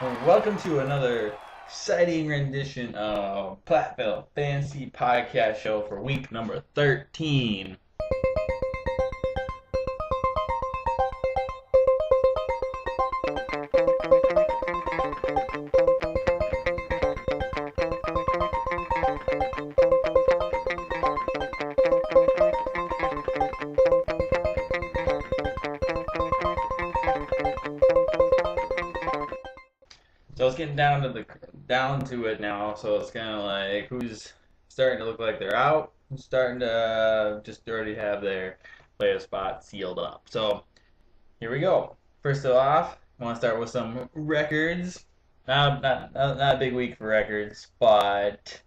Welcome to another exciting rendition of Platteville Fantasy Podcast Show for week number 13. So it's getting down to it now. So it's kind of like who's starting to look like they're out, who's starting to just already have their player spot sealed up. So here we go. First off, I want to start with some records. Not a big week for records, but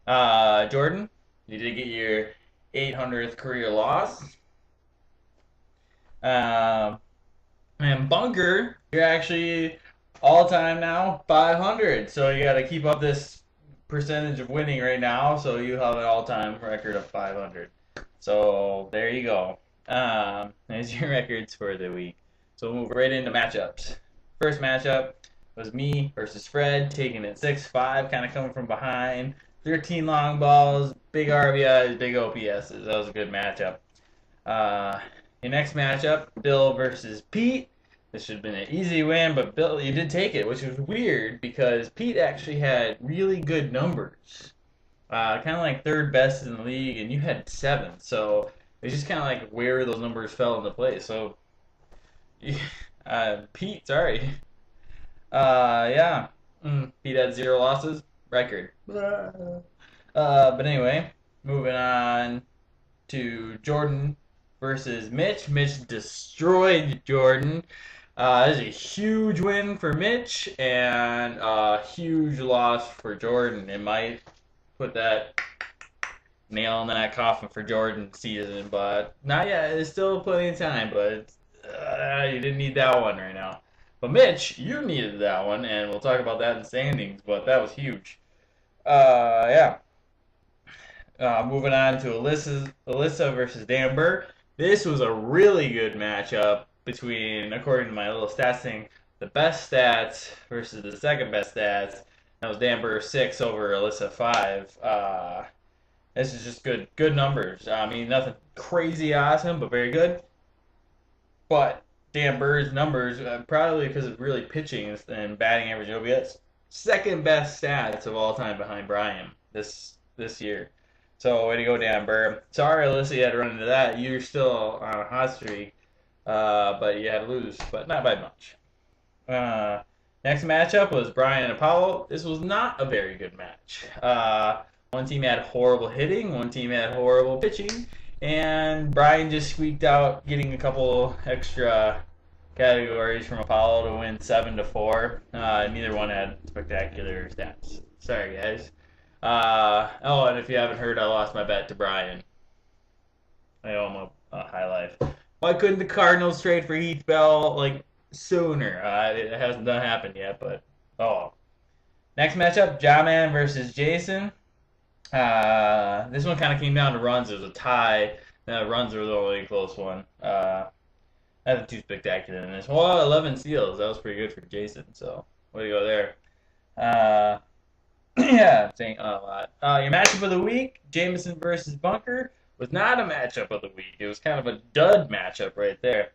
Jordan, you did get your 800th career loss. Um, and Bunker, you're actually all time now 500. So you got to keep up this percentage of winning right now. So you have an all time record of 500. So there you go. There's your records for the week. So we'll move right into matchups. First matchup was me versus Fred, taking it 6-5, kind of coming from behind. 13 long balls, big RBIs, big OPSs. That was a good matchup. Your next matchup, Bill versus Pete. This should have been an easy win, but Bill, you did take it, which was weird because Pete actually had really good numbers. Kind of like third best in the league, and you had 7. So it's just kind of like where those numbers fell into place. So, Pete, sorry. Yeah. Pete had 0 losses. Record. But anyway, moving on to Jordan versus Mitch. Mitch destroyed Jordan. This is a huge win for Mitch and a huge loss for Jordan. It might put that nail in that coffin for Jordan's season, but not yet. There's still plenty of time, but you didn't need that one right now. But Mitch, you needed that one, and we'll talk about that in standings, but that was huge. Yeah. Moving on to Alyssa versus Dan Burr. This was a really good matchup between, according to my little stats thing, the best stats versus the second best stats. That was Dan Burr 6 over Alyssa 5. This is just good numbers. I mean, nothing crazy awesome, but very good. But Dan Burr's numbers, probably because of really pitching and batting average OBS, second best stats of all time behind Brian this year. So way to go, Dan Burr. Sorry, Alyssa, you had to run into that. You're still on a hot streak, but you had to lose, but not by much. Next matchup was Brian and Apollo. This was not a very good match. One team had horrible hitting, one team had horrible pitching, and Brian just squeaked out, getting a couple extra categories from Apollo to win 7-4. Neither one had spectacular stats. Sorry, guys. And if you haven't heard, I lost my bet to Brian. I owe him a high life. Why couldn't the Cardinals trade for Heath Bell sooner? It hasn't happened yet, but oh. Next matchup, Jawman versus Jason. This one kind of came down to runs. It was a tie. Runs were the only close one. Nothing too spectacular in this. Well, 11 steals. That was pretty good for Jason. So way to go there. Yeah, saying a lot. Your matchup of the week, Jameson versus Bunker, was not a matchup of the week. It was kind of a dud matchup right there.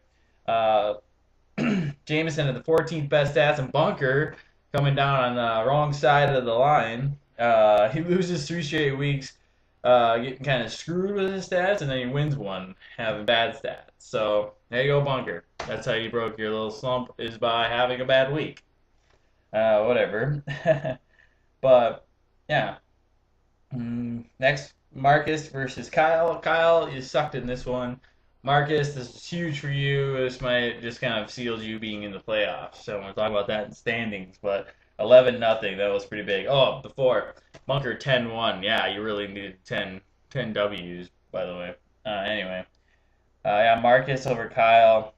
Jameson had the 14th best stats, and Bunker coming down on the wrong side of the line. He loses 3 straight weeks, getting kind of screwed with his stats, and then he wins one, having bad stats. So there you go, Bunker. That's how you broke your little slump, is by having a bad week. Whatever. But, yeah. Next, Marcus versus Kyle. Kyle, you sucked in this one. Marcus, this is huge for you. This might just kind of sealed you being in the playoffs. So I'm going to talk about that in standings. But 11-0, that was pretty big. Oh, before, Bunker 10-1. Yeah, you really needed 10 W's, by the way. Anyway. Yeah, Marcus over Kyle.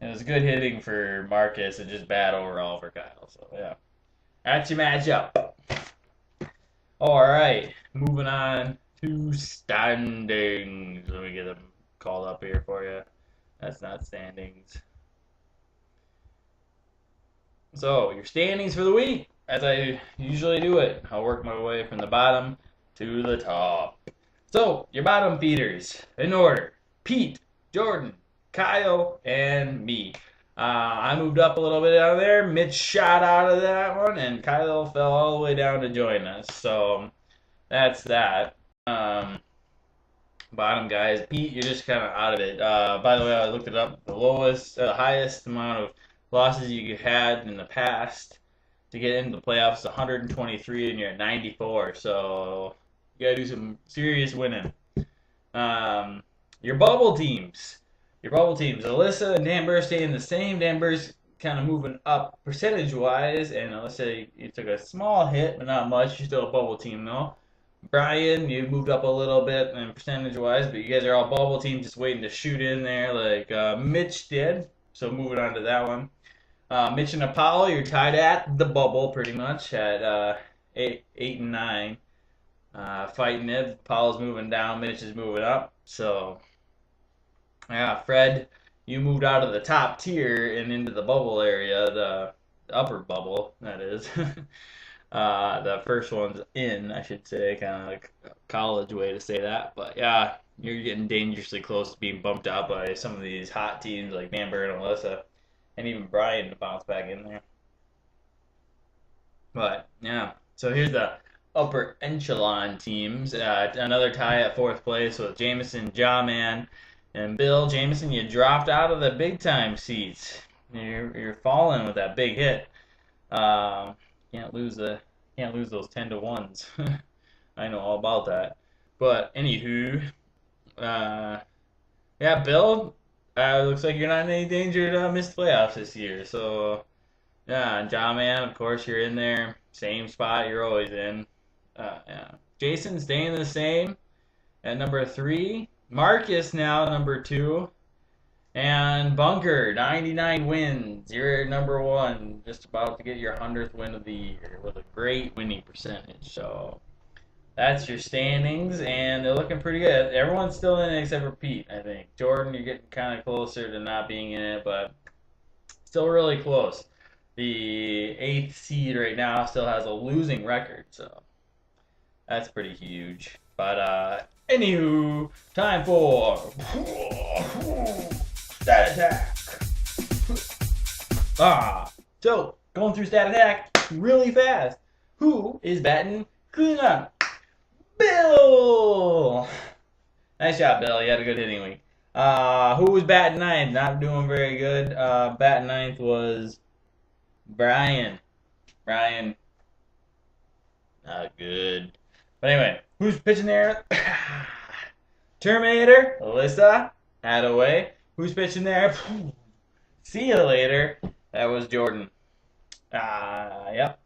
It was good hitting for Marcus and just bad overall for Kyle. So, yeah. That's your matchup. All right, moving on to standings. Let me get them called up here for you. That's not standings. So, your standings for the week, as I usually do it, I'll work my way from the bottom to the top. So, your bottom feeders, in order, Pete, Jordan, Kyle, and me. I moved up a little bit out of there. Mitch shot out of that one, and Kyle fell all the way down to join us. So, that's that. Um, Bottom guys, Pete, you're just kind of out of it. By the way, I looked it up. The highest amount of losses you had in the past to get into the playoffs is 123, and you're at 94. So you gotta do some serious winning. Um, your bubble teams, Alyssa and Danber staying the same. Danber's kind of moving up percentage wise, and Alyssa, you took a small hit, but not much. You're still a bubble team though. Brian, you moved up a little bit in percentage wise, but you guys are all bubble teams just waiting to shoot in there like Mitch did. So moving on to that one. Mitch and Apollo, you're tied at the bubble pretty much at 8 and 9. Fighting it. Apollo's moving down, Mitch is moving up. So, yeah, Fred, you moved out of the top tier and into the bubble area, the upper bubble, that is. The first one's in, I should say, kind of like a college way to say that. But yeah, you're getting dangerously close to being bumped out by some of these hot teams like Amber and Alyssa, and even Brian to bounce back in there. But yeah, so here's the upper echelon teams. Another tie at fourth place with Jameson, Jawman, and Bill. Jameson, you dropped out of the big time seats. You're falling with that big hit. Um, can't lose those 10-1s. I know all about that. But anywho, yeah, Bill, looks like you're not in any danger to miss the playoffs this year. So yeah, and John Man, of course you're in there, same spot you're always in. Yeah, Jason staying the same at number 3. Marcus now number 2. And Bunker, 99 wins. You're number 1, just about to get your 100th win of the year with a great winning percentage. So that's your standings, and they're looking pretty good. Everyone's still in it except for Pete, I think. Jordan, you're getting kind of closer to not being in it, but still really close. The 8th seed right now still has a losing record, so that's pretty huge. But anywho, time for Stat Attack. So going through Stat Attack really fast. Who is batting cleanup? Bill. Nice job, Bill. You had a good hitting week. Who was batting ninth? Not doing very good. Batting ninth was Brian. Brian, not good. But anyway, who's pitching there? Terminator, Alyssa, Hadaway. Who's pitching there? See you later. That was Jordan. Yep.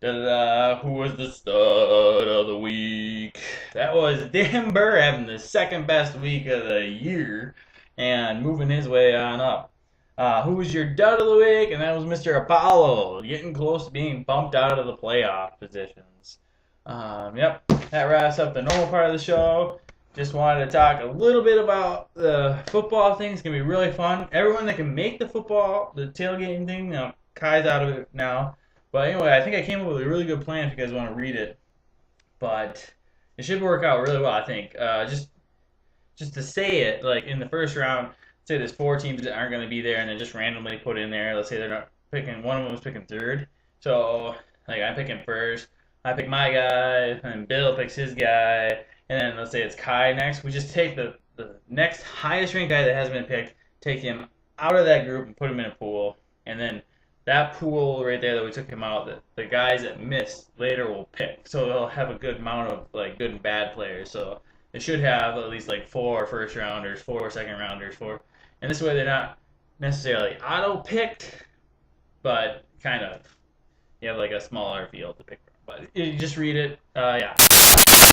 Who was the stud of the week? That was Dan Burr having the second best week of the year and moving his way on up. Who was your dud of the week? And that was Mr. Apollo, getting close to being bumped out of the playoff positions. Yep, that wraps up the normal part of the show. Just wanted to talk a little bit about the football thing. It's going to be really fun. Everyone that can make the tailgating thing, Kai's out of it now. But anyway, I think I came up with a really good plan if you guys want to read it. But it should work out really well, I think. Just to say it, like in the first round, say there's 4 teams that aren't going to be there and then just randomly put in there. Let's say they're not picking, one of them is picking third. So, like, I'm picking first. I pick my guy, and Bill picks his guy. And then let's say it's Kai next. We just take the next highest ranked guy that hasn't been picked, take him out of that group and put him in a pool. And then that pool right there that we took him out, the guys that missed later will pick. So they'll have a good amount of like good and bad players. So they should have at least like 4 first rounders, 4 second rounders, 4. And this way they're not necessarily auto picked, but kind of you have like a smaller field to pick from. But you just read it. Yeah.